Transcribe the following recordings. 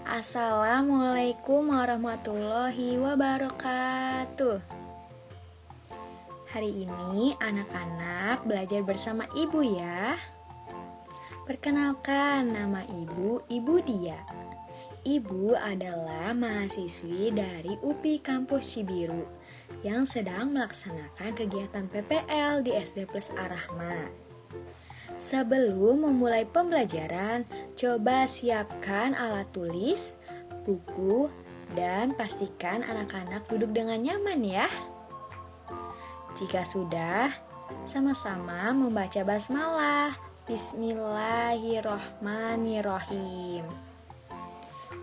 Assalamualaikum warahmatullahi wabarakatuh. Hari ini anak-anak belajar bersama ibu ya. Perkenalkan, nama Ibu Dia. Ibu adalah mahasiswi dari UPI Kampus Cibiru yang sedang melaksanakan kegiatan PPL di SD Plus Ar-Rahma. Sebelum memulai pembelajaran, coba siapkan alat tulis, buku, dan pastikan anak-anak duduk dengan nyaman ya. Jika sudah, sama-sama membaca basmalah. Bismillahirrohmanirrohim.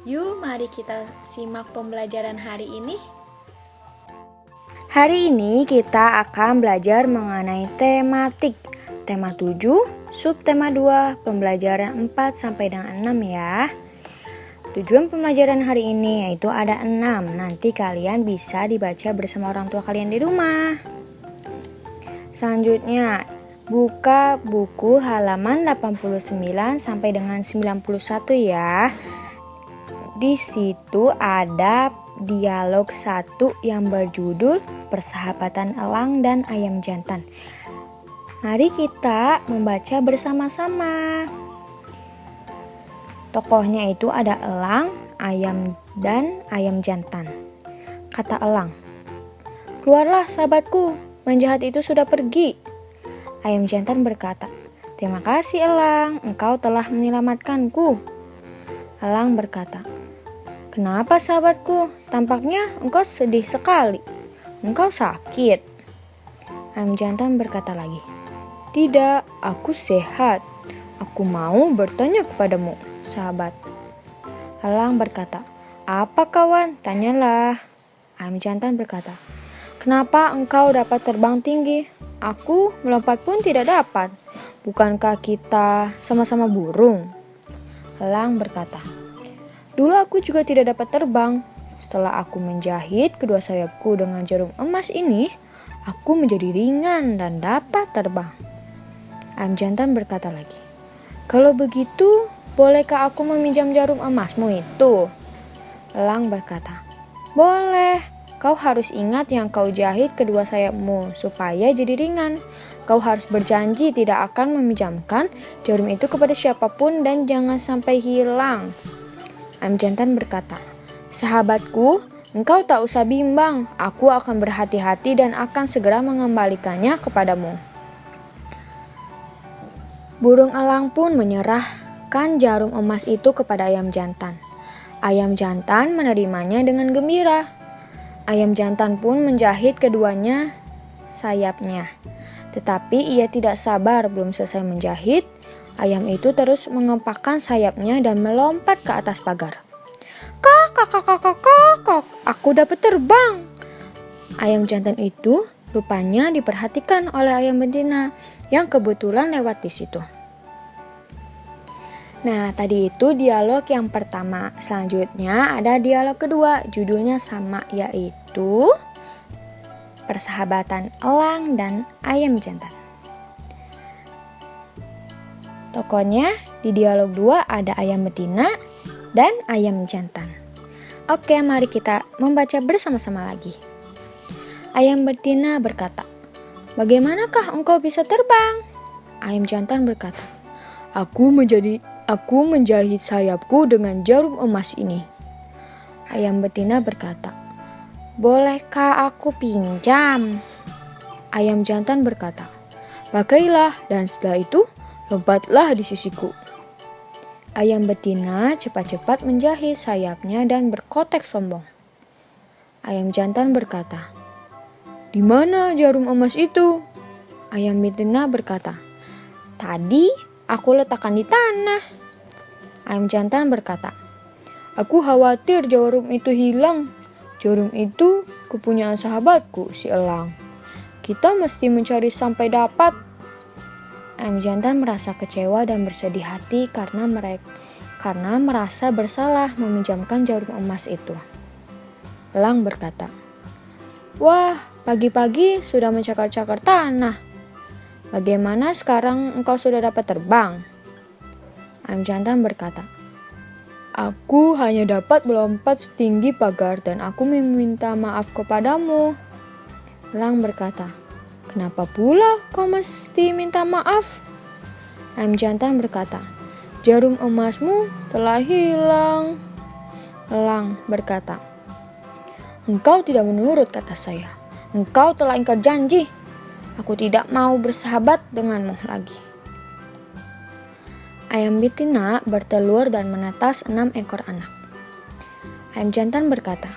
Yuk, mari kita simak pembelajaran hari ini. Hari ini kita akan belajar mengenai tematik. Tema 7, subtema 2, pembelajaran 4 sampai dengan 6 ya. Tujuan pembelajaran hari ini yaitu ada 6. Nanti kalian bisa dibaca bersama orang tua kalian di rumah. Selanjutnya, buka buku halaman 89 sampai dengan 91 ya. Di situ ada dialog 1 yang berjudul Persahabatan Elang dan Ayam Jantan. Mari kita membaca bersama-sama. Tokohnya itu ada elang, ayam, dan ayam jantan. Kata elang, "Keluarlah sahabatku, penjahat itu sudah pergi." Ayam jantan berkata, "Terima kasih elang, engkau telah menyelamatkanku." Elang berkata, "Kenapa sahabatku? Tampaknya engkau sedih sekali. Engkau sakit." Ayam jantan berkata lagi, "Tidak, aku sehat. Aku mau bertanya kepadamu, sahabat." Elang berkata, "Apa kawan? Tanyalah." Ayam jantan berkata, "Kenapa engkau dapat terbang tinggi? Aku melompat pun tidak dapat. Bukankah kita sama-sama burung?" Elang berkata, "Dulu aku juga tidak dapat terbang. Setelah aku menjahit kedua sayapku dengan jarum emas ini, aku menjadi ringan dan dapat terbang." Ayam jantan berkata lagi, "Kalau begitu, bolehkah aku meminjam jarum emasmu itu?" Elang berkata, "Boleh. Kau harus ingat yang kau jahit kedua sayapmu supaya jadi ringan. Kau harus berjanji tidak akan meminjamkan jarum itu kepada siapapun dan jangan sampai hilang." Ayam jantan berkata, "Sahabatku, engkau tak usah bimbang. Aku akan berhati-hati dan akan segera mengembalikannya kepadamu." Burung elang pun menyerahkan jarum emas itu kepada ayam jantan. Ayam jantan menerimanya dengan gembira. Ayam jantan pun menjahit keduanya sayapnya. Tetapi ia tidak sabar, belum selesai menjahit, ayam itu terus mengepakkan sayapnya dan melompat ke atas pagar. "Kok, kok, kok, kok, kok, kok, aku dapat terbang." Ayam jantan itu rupanya diperhatikan oleh ayam betina yang kebetulan lewat di situ. Nah, tadi itu dialog yang pertama. Selanjutnya ada dialog kedua, judulnya sama, yaitu Persahabatan Elang dan Ayam Jantan. Tokohnya di dialog 2 ada ayam betina dan ayam jantan. Oke, mari kita membaca bersama-sama lagi. Ayam betina berkata, "Bagaimanakah engkau bisa terbang?" Ayam jantan berkata, Aku menjahit sayapku dengan jarum emas ini." Ayam betina berkata, "Bolehkah aku pinjam?" Ayam jantan berkata, "Pakailah dan setelah itu lompatlah di sisiku." Ayam betina cepat-cepat menjahit sayapnya dan berkotek sombong. Ayam jantan berkata, "Di mana jarum emas itu?" Ayam betina berkata, "Tadi aku letakkan di tanah." Ayam jantan berkata, "Aku khawatir jarum itu hilang. Jarum itu kepunyaan sahabatku, si elang. Kita mesti mencari sampai dapat." Ayam jantan merasa kecewa dan bersedih hati karena merasa bersalah meminjamkan jarum emas itu. Elang berkata, "Wah, pagi-pagi sudah mencakar-cakar tanah. Bagaimana sekarang engkau sudah dapat terbang?" Ayam jantan berkata, Aku hanya dapat melompat setinggi pagar dan aku meminta maaf kepadamu. Elang berkata, kenapa pula kau mesti minta maaf? Ayam jantan berkata, jarum emasmu telah hilang. Elang berkata, engkau tidak menurut kata saya. Engkau telah ingkar janji. Aku tidak mau bersahabat denganmu lagi. Ayam betina bertelur dan menetas 6 ekor anak. Ayam jantan berkata,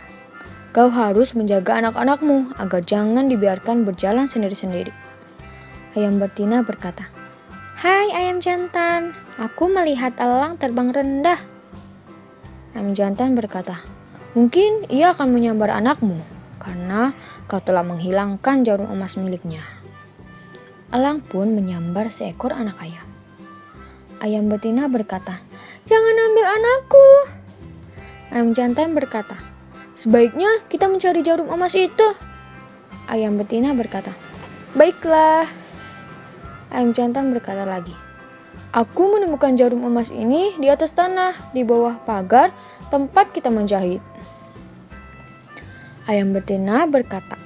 kau harus menjaga anak-anakmu agar jangan dibiarkan berjalan sendiri-sendiri. Ayam betina berkata, hai ayam jantan, aku melihat elang terbang rendah. Ayam jantan berkata, mungkin ia akan menyambar anakmu karena kau telah menghilangkan jarum emas miliknya. Elang pun menyambar seekor anak ayam. Ayam betina berkata, jangan ambil anakku. Ayam jantan berkata, sebaiknya kita mencari jarum emas itu. Ayam betina berkata, baiklah. Ayam jantan berkata lagi, aku menemukan jarum emas ini di atas tanah, di bawah pagar tempat kita menjahit. Ayam betina berkata,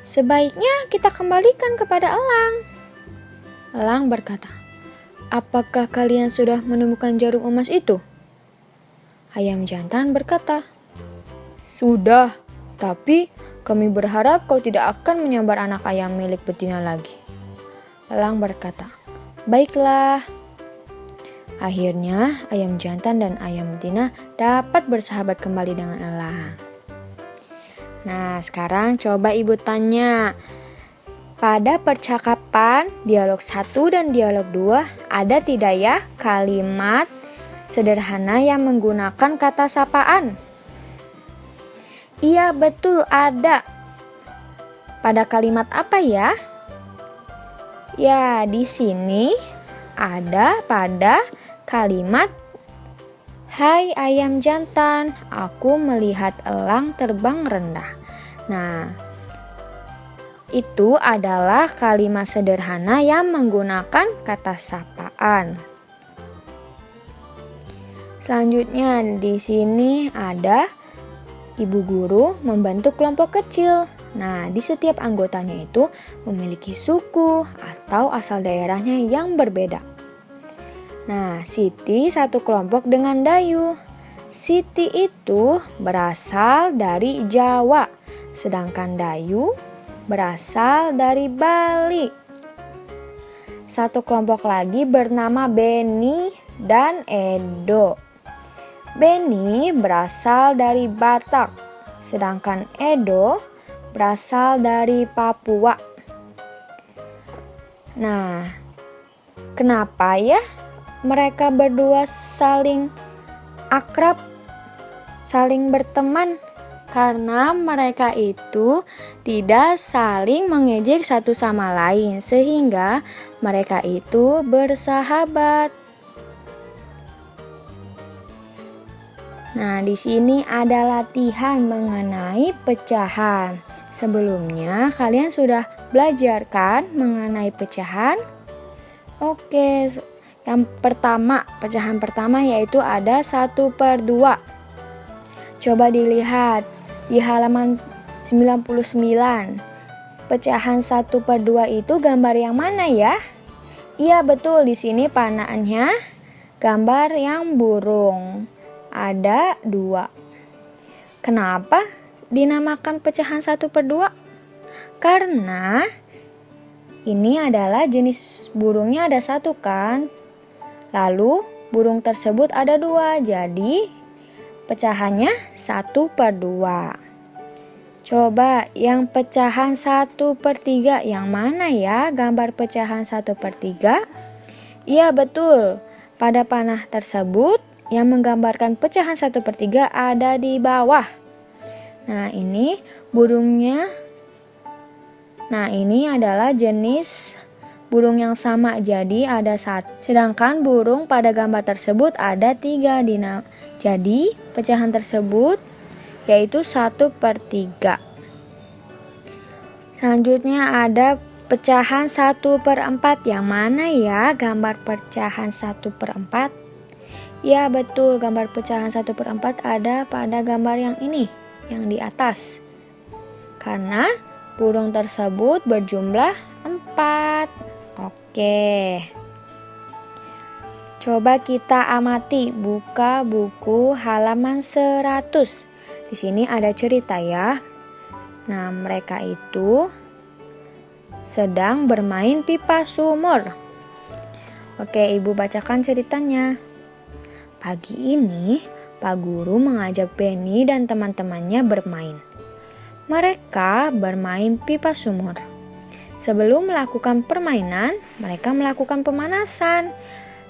sebaiknya kita kembalikan kepada elang. Elang berkata, apakah kalian sudah menemukan jarum emas itu? Ayam jantan berkata, sudah, tapi kami berharap kau tidak akan menyambar anak ayam milik betina lagi. Elang berkata, baiklah. Akhirnya ayam jantan dan ayam betina dapat bersahabat kembali dengan elang. Nah, sekarang coba ibu tanya. Pada percakapan dialog 1 dan dialog 2 ada tidak ya kalimat sederhana yang menggunakan kata sapaan? Iya, betul ada. Pada kalimat apa ya? Ya, di sini ada pada kalimat hai ayam jantan, aku melihat elang terbang rendah. Nah, itu adalah kalimat sederhana yang menggunakan kata sapaan. Selanjutnya di sini ada ibu guru membantu kelompok kecil. Nah, di setiap anggotanya itu memiliki suku atau asal daerahnya yang berbeda. Nah, Siti satu kelompok dengan Dayu. Siti itu berasal dari Jawa, sedangkan Dayu berasal dari Bali. Satu kelompok lagi bernama Beni dan Edo. Beni berasal dari Batak, sedangkan Edo berasal dari Papua. Nah, kenapa ya mereka berdua saling akrab, saling berteman? Karena mereka itu tidak saling mengejek satu sama lain, sehingga mereka itu bersahabat. Nah, di sini ada latihan mengenai pecahan. Sebelumnya kalian sudah belajar kan mengenai pecahan? Oke, yang pertama, pecahan pertama yaitu ada 1/2. Coba dilihat di halaman 99. Pecahan 1/2 itu gambar yang mana ya? Iya, betul, di sini panaannya gambar yang burung. Ada 2. Kenapa dinamakan pecahan 1/2? Karena ini adalah jenis burungnya ada 1 kan? Lalu burung tersebut ada 2, jadi pecahannya 1/2. Coba yang pecahan 1/3 yang mana ya gambar pecahan 1/3? Iya, betul. Pada panah tersebut yang menggambarkan pecahan 1/3 ada di bawah. Nah, ini burungnya. Nah, ini adalah jenis burung yang sama, jadi ada 1. Sedangkan burung pada gambar tersebut ada 3. Jadi pecahan tersebut yaitu 1/3. Selanjutnya ada pecahan 1/4. Yang mana ya gambar pecahan 1/4? Ya betul, gambar pecahan 1/4 ada pada gambar yang ini, yang di atas. Karena burung tersebut berjumlah 4. Oke. Coba kita amati, buka buku halaman 100. Di sini ada cerita ya. Nah, mereka itu sedang bermain pipa sumur. Oke, Ibu bacakan ceritanya. Pagi ini, Pak Guru mengajak Benny dan teman-temannya bermain. Mereka bermain pipa sumur. Sebelum melakukan permainan, mereka melakukan pemanasan.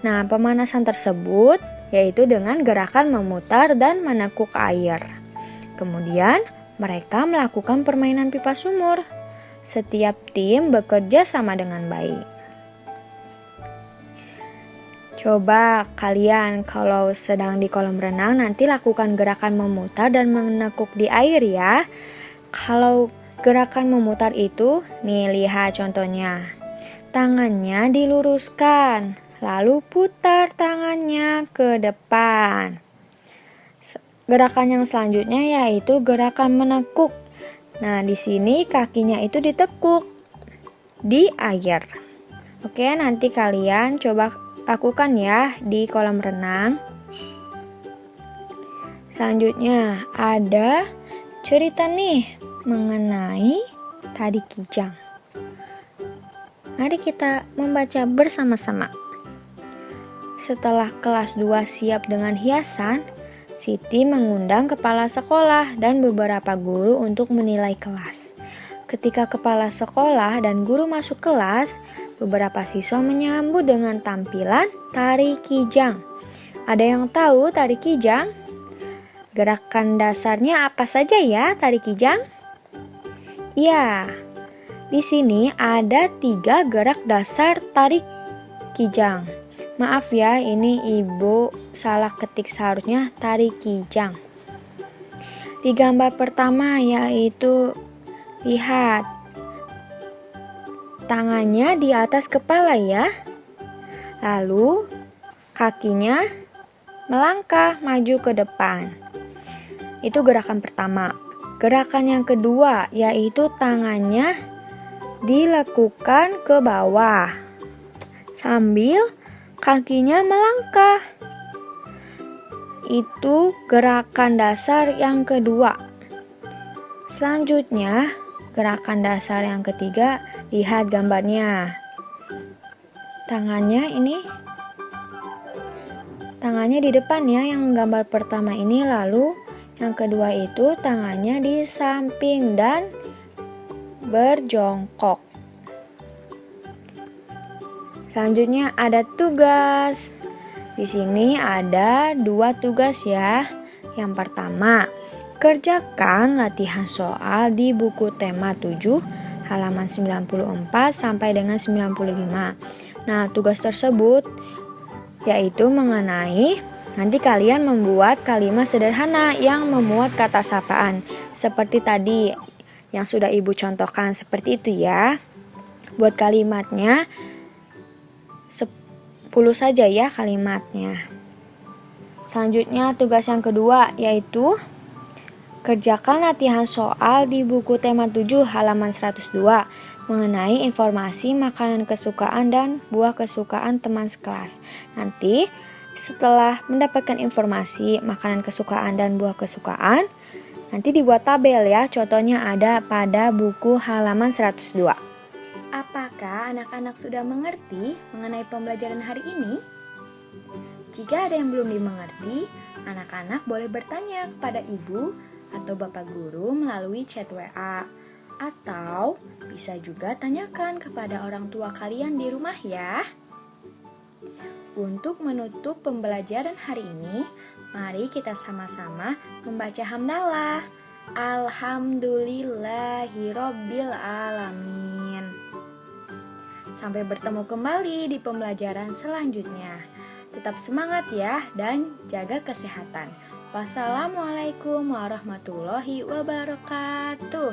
Nah, pemanasan tersebut yaitu dengan gerakan memutar dan menekuk air. Kemudian, mereka melakukan permainan pipa sumur. Setiap tim bekerja sama dengan baik. Coba kalian kalau sedang di kolam renang nanti lakukan gerakan memutar dan menekuk di air ya. Kalau gerakan memutar itu, nih lihat contohnya. Tangannya diluruskan, lalu putar tangannya ke depan. Gerakan yang selanjutnya yaitu gerakan menekuk. Nah, di sini kakinya itu ditekuk di air. Oke, nanti kalian coba lakukan ya di kolam renang. Selanjutnya ada cerita nih mengenai tari kijang. Mari kita membaca bersama-sama. Setelah kelas 2 siap dengan hiasan, Siti mengundang kepala sekolah dan beberapa guru untuk menilai kelas. Ketika kepala sekolah dan guru masuk kelas, beberapa siswa menyambut dengan tampilan tari kijang. Ada yang tahu tari kijang? Gerakan dasarnya apa saja ya tari kijang? Ya, di sini ada 3 gerak dasar tari kijang. Maaf ya, ini Ibu salah ketik, seharusnya tari kijang. Di gambar pertama yaitu lihat, tangannya di atas kepala ya. Lalu kakinya melangkah maju ke depan. Itu gerakan pertama. Gerakan yang kedua yaitu tangannya dilekukan ke bawah sambil kakinya melangkah. Itu gerakan dasar yang kedua. Selanjutnya, gerakan dasar yang ketiga, lihat gambarnya. Tangannya di depan ya, yang gambar pertama ini, lalu yang kedua itu tangannya di samping dan berjongkok. Selanjutnya ada tugas. Di sini ada 2 tugas ya. Yang pertama, kerjakan latihan soal di buku tema 7 halaman 94 sampai dengan 95. Nah, tugas tersebut yaitu mengenai nanti kalian membuat kalimat sederhana yang memuat kata sapaan. Seperti tadi yang sudah Ibu contohkan seperti itu ya. Buat kalimatnya 10 saja ya kalimatnya. Selanjutnya tugas yang kedua yaitu kerjakan latihan soal di buku tema 7 halaman 102 mengenai informasi makanan kesukaan dan buah kesukaan teman sekelas. Nanti setelah mendapatkan informasi makanan kesukaan dan buah kesukaan, nanti dibuat tabel ya. Contohnya ada pada buku halaman 102. Apakah anak-anak sudah mengerti mengenai pembelajaran hari ini? Jika ada yang belum dimengerti, anak-anak boleh bertanya kepada ibu atau bapak guru melalui chat WA. Atau bisa juga tanyakan kepada orang tua kalian di rumah ya. Untuk menutup pembelajaran hari ini, mari kita sama-sama membaca hamdalah. Alhamdulillahirobbil alamin. Sampai bertemu kembali di pembelajaran selanjutnya. Tetap semangat ya dan jaga kesehatan. Wassalamualaikum warahmatullahi wabarakatuh.